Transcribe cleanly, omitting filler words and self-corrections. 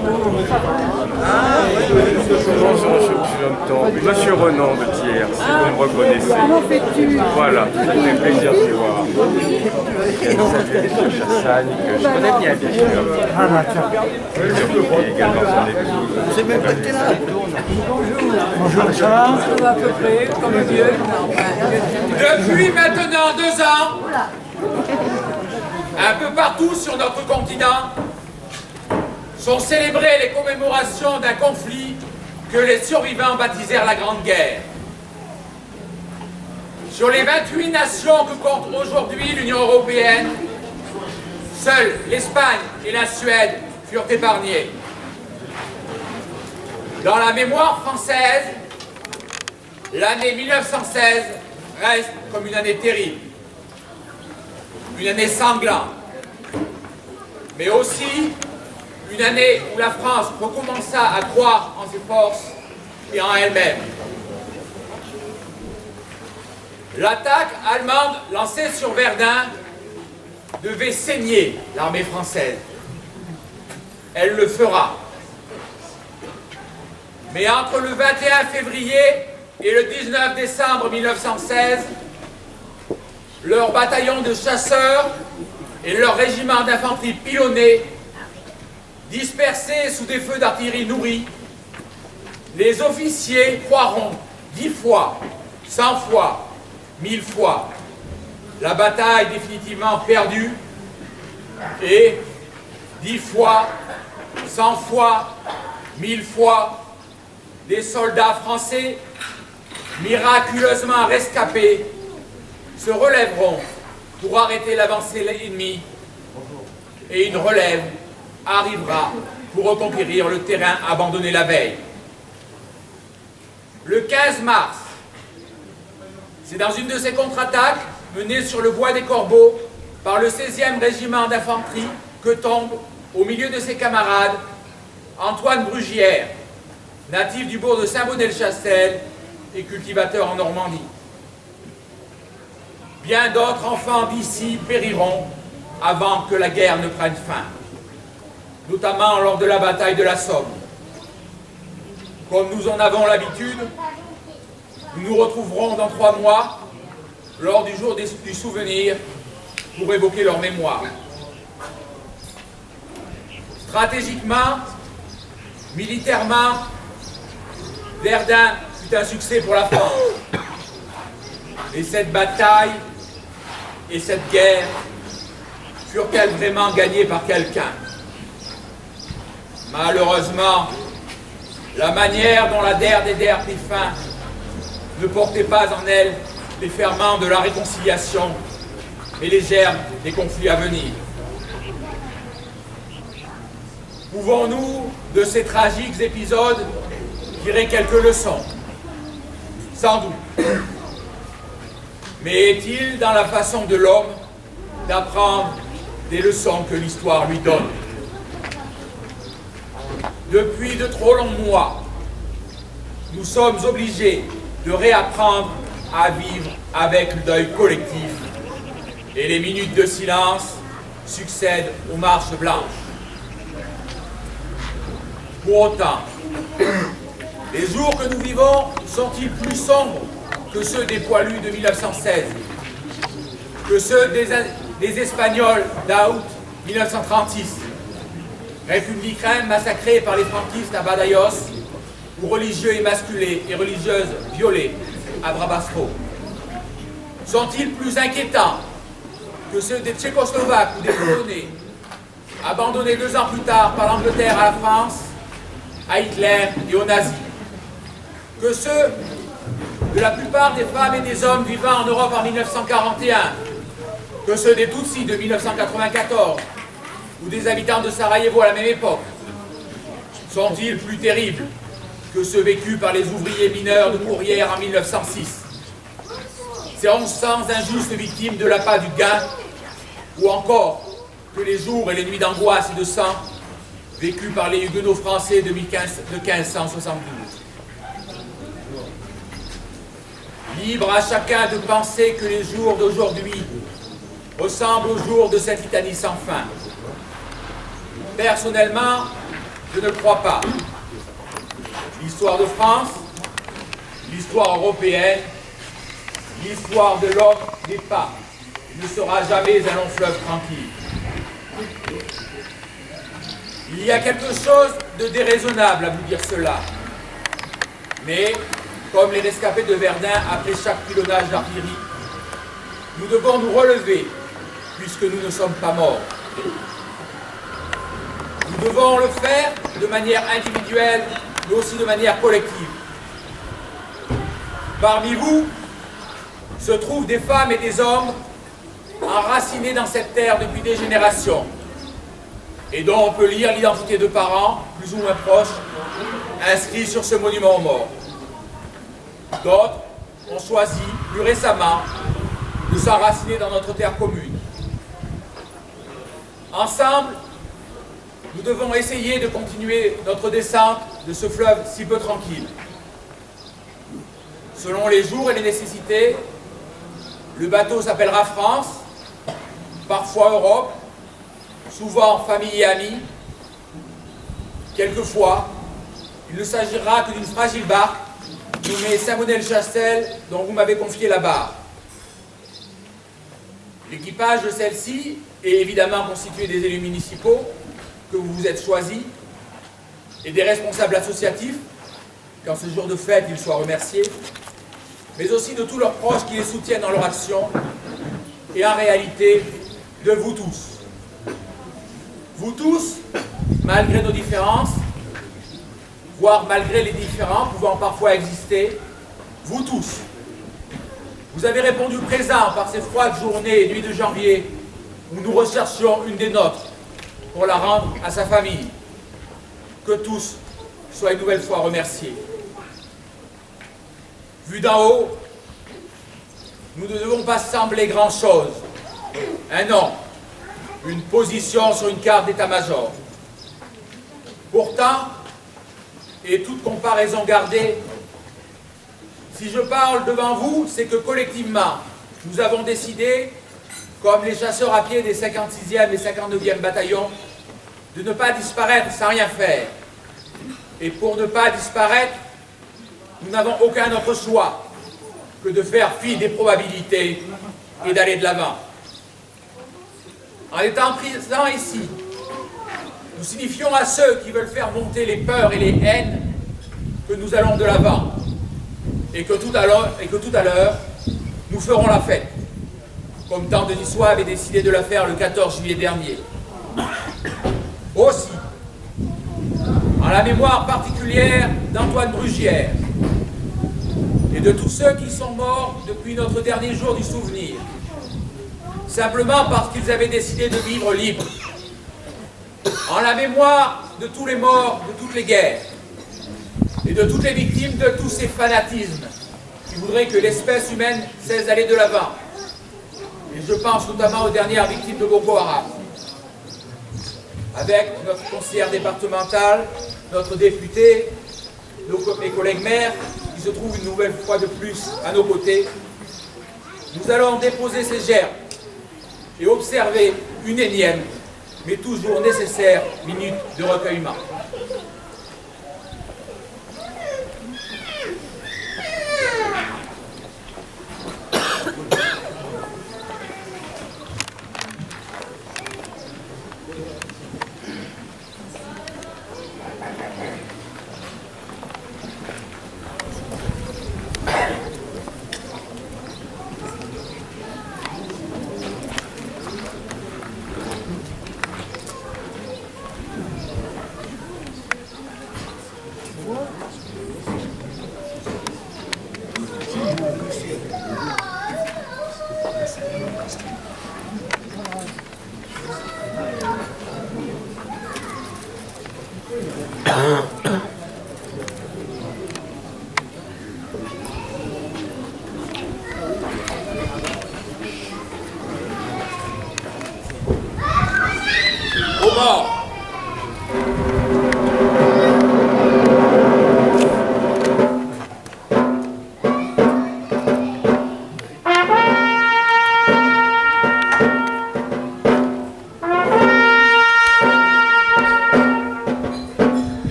Bonjour, Monsieur Renan de Thiers, si vous me reconnaissez. Comment fais-tu? Voilà, ça fait plaisir de vous voir. Et salut M. Chassagne, que je connais bien sûr. Et également son épouse. C'est même pas que t'es là. Bonjour, ça va? À peu près, comme Dieu. Depuis maintenant 2 ans, un peu partout sur notre continent, sont célébrées les commémorations d'un conflit que les survivants baptisèrent la Grande Guerre. Sur les 28 nations que compte aujourd'hui l'Union européenne, seules l'Espagne et la Suède furent épargnées. Dans la mémoire française, l'année 1916 reste comme une année terrible, une année sanglante, mais aussi une année où la France recommença à croire en ses forces et en elle-même. L'attaque allemande lancée sur Verdun devait saigner l'armée française. Elle le fera. Mais entre le 21 février et le 19 décembre 1916, leur bataillon de chasseurs et leur régiment d'infanterie pilonnés, dispersés sous des feux d'artillerie nourris, les officiers croiront 10 fois, 100 fois, 1000 fois la bataille définitivement perdue et 10 fois, 100 fois, 1000 fois des soldats français miraculeusement rescapés se relèveront pour arrêter l'avancée ennemie et une relève arrivera pour reconquérir le terrain abandonné la veille. Le 15 mars, c'est dans une de ces contre-attaques menées sur le bois des Corbeaux par le 16e régiment d'infanterie que tombe, au milieu de ses camarades, Antoine Brugière, natif du bourg de Saint-Baudel-Chastel et cultivateur en Normandie. Bien d'autres enfants d'ici périront avant que la guerre ne prenne fin, notamment lors de la bataille de la Somme. Comme nous en avons l'habitude, nous nous retrouverons dans 3 mois, lors du jour du souvenir, pour évoquer leur mémoire. Stratégiquement, militairement, Verdun fut un succès pour la France. Et cette bataille et cette guerre furent-elles vraiment gagnées par quelqu'un? Malheureusement, la manière dont la der des der prit fin ne portait pas en elle les ferments de la réconciliation et les germes des conflits à venir. Pouvons-nous, de ces tragiques épisodes, tirer quelques leçons? Sans doute. Mais est-il dans la façon de l'homme d'apprendre des leçons que l'histoire lui donne? Depuis de trop longs mois, nous sommes obligés de réapprendre à vivre avec le deuil collectif et les minutes de silence succèdent aux marches blanches. Pour autant, les jours que nous vivons sont-ils plus sombres que ceux des poilus de 1916, que ceux des Espagnols d'août 1936, républicains massacrés par les franquistes à Badajoz, ou religieux émasculés et religieuses violées à Brabasco? Sont-ils plus inquiétants que ceux des Tchécoslovaques ou des Polonais, abandonnés 2 ans plus tard par l'Angleterre à la France, à Hitler et aux nazis? Que ceux de la plupart des femmes et des hommes vivant en Europe en 1941, que ceux des Tutsis de 1994 ou des habitants de Sarajevo à la même époque? Sont-ils plus terribles que ceux vécus par les ouvriers mineurs de Courrières en 1906? Ces 1100 injustes victimes de l'appât du gain, ou encore que les jours et les nuits d'angoisse et de sang vécus par les huguenots français de 1572. Libre à chacun de penser que les jours d'aujourd'hui ressemblent aux jours de cette litanie sans fin. Personnellement, je ne le crois pas. L'histoire de France, l'histoire européenne, l'histoire de l'homme n'est pas, ne sera jamais un long fleuve tranquille. Il y a quelque chose de déraisonnable à vous dire cela. Mais, comme les rescapés de Verdun après chaque pilonnage d'artillerie, nous devons nous relever, puisque nous ne sommes pas morts. Nous devons le faire de manière individuelle, mais aussi de manière collective. Parmi vous se trouvent des femmes et des hommes enracinés dans cette terre depuis des générations, et dont on peut lire l'identité de parents, plus ou moins proches, inscrits sur ce monument aux morts. D'autres ont choisi, plus récemment, de s'enraciner dans notre terre commune. Ensemble, nous devons essayer de continuer notre descente de ce fleuve si peu tranquille. Selon les jours et les nécessités, le bateau s'appellera France, parfois Europe, souvent famille et amis. Quelquefois, il ne s'agira que d'une fragile barque nommée Saint-Bonnet-le-Chastel, dont vous m'avez confié la barre. L'équipage de celle-ci est évidemment constitué des élus municipaux que vous vous êtes choisis et des responsables associatifs, qu'en ce jour de fête ils soient remerciés, mais aussi de tous leurs proches qui les soutiennent dans leur action et en réalité de vous tous. Vous tous, malgré nos différences, voire malgré les différends pouvant parfois exister, vous tous, vous avez répondu présent par ces froides journées et nuits de janvier où nous recherchions une des nôtres pour la rendre à sa famille. Que tous soient une nouvelle fois remerciés. Vu d'en haut, nous ne devons pas sembler grand-chose. Un nom, une position sur une carte d'état-major. Pourtant, et toute comparaison gardée, si je parle devant vous, c'est que collectivement, nous avons décidé, comme les chasseurs à pied des 56e et 59e bataillons, de ne pas disparaître sans rien faire. Et pour ne pas disparaître, nous n'avons aucun autre choix que de faire fi des probabilités et d'aller de l'avant. En étant présents ici, nous signifions à ceux qui veulent faire monter les peurs et les haines que nous allons de l'avant et que tout à l'heure, nous ferons la fête, comme tant de Niçois avaient décidé de la faire le 14 juillet dernier. Aussi, en la mémoire particulière d'Antoine Brugière et de tous ceux qui sont morts depuis notre dernier jour du souvenir, simplement parce qu'ils avaient décidé de vivre libres, en la mémoire de tous les morts de toutes les guerres et de toutes les victimes de tous ces fanatismes qui voudraient que l'espèce humaine cesse d'aller de l'avant. Et je pense notamment aux dernières victimes de Boko Haram. Avec notre conseillère départementale, notre député, mes collègues maires, qui se trouvent une nouvelle fois de plus à nos côtés, nous allons déposer ces gerbes et observer une énième, mais toujours nécessaire, minute de recueillement. Aux morts.